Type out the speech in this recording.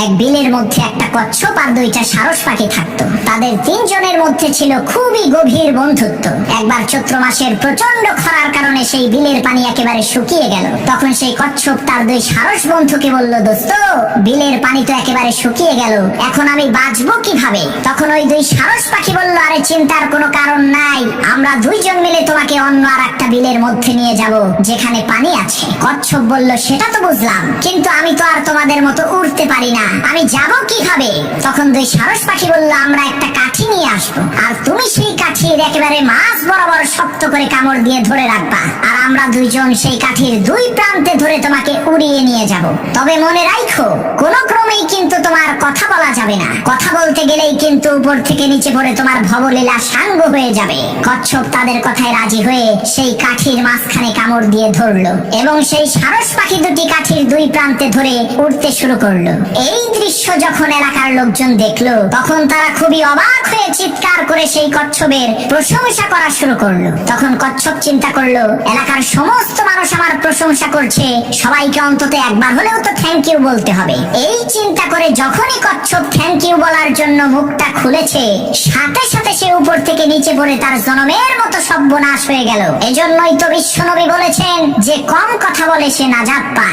এক বিলের মধ্যে একটা কচ্ছপ আর দুইটা সারস পাখি থাকতো। তাদের তিনজনের মধ্যে ছিল খুবই গভীর বন্ধুত্ব। একবার চৈত্র মাসের প্রচন্ড খরার কারণে সেই বিলের পানি একেবারে শুকিয়ে গেল। তখন সেই কচ্ছপ তার দুই সারস বন্ধুকে বলল, দোস্ত, বিলের পানি তো একেবারে শুকিয়ে গেল, এখন আমি বাঁচবো কিভাবে? তখন ওই দুই সারস পাখি বলল, আরে চিন্তার কোনো কারণ নাই, আমরা দুইজন মিলে তোমাকে অন্য আর একটা বিলের মধ্যে নিয়ে যাব যেখানে পানি আছে। কচ্ছপ বলল, সেটা তো বুঝলাম, কিন্তু আমি তো আর তোমাদের মতো উড়তে পারি না, আমি যাব কিভাবে? তখন দুই সারস পাখি বলল, আমরা একটা কাঠি নিয়ে আসবো, আর তুমি সেই কাঠির একেবারে মাছ বরাবর শক্ত করে কামড় দিয়ে ধরে রাখবা, আর আমরা দুইজন সেই কাঠির দুই প্রান্তে ধরে তোমাকে উড়িয়ে নিয়ে যাব। তবে মনে রাখো, কোন ক্রমেই কিন্তু তোমার কথা বলা যাবে না, কথা বলতে গেলেই কিন্তু উপর থেকে নিচে পড়ে তোমার ভবলীলা সাঙ্গ হয়ে যাবে। কচ্ছপ তাদের কথায় রাজি হয়ে সেই কাঠির মাঝখানে কামড় দিয়ে ধরলো এবং সেই সারস পাখি দুটি কাঠির দুই প্রান্তে ধরে উড়তে শুরু করলো। এই দৃশ্য যখন এলাকার লোকজন দেখলো, তখন তারা খুবই অবাক হয়ে চিৎকার করে সেই কচ্ছপের প্রশংসা করা শুরু করলো। তখন কচ্ছপ চিন্তা করলো, এলাকার সমস্ত মানুষ আমার প্রশংসা করছে, সবাইকে অন্তত একবার হলেও তো থ্যাংক ইউ বলতে হবে। এই চিন্তা করে যখনই কচ্ছপ থ্যাংক ইউ বলার জন্য মুখটা খুলেছে, সাথে সাথে সে উপর থেকে নিচে পড়ে তার জনমের মতো সর্বনাশ হয়ে গেল। এজন্যই তো বিশ্বনবী বলেছেন যে কম কথা বলে সে নাজাত পায়।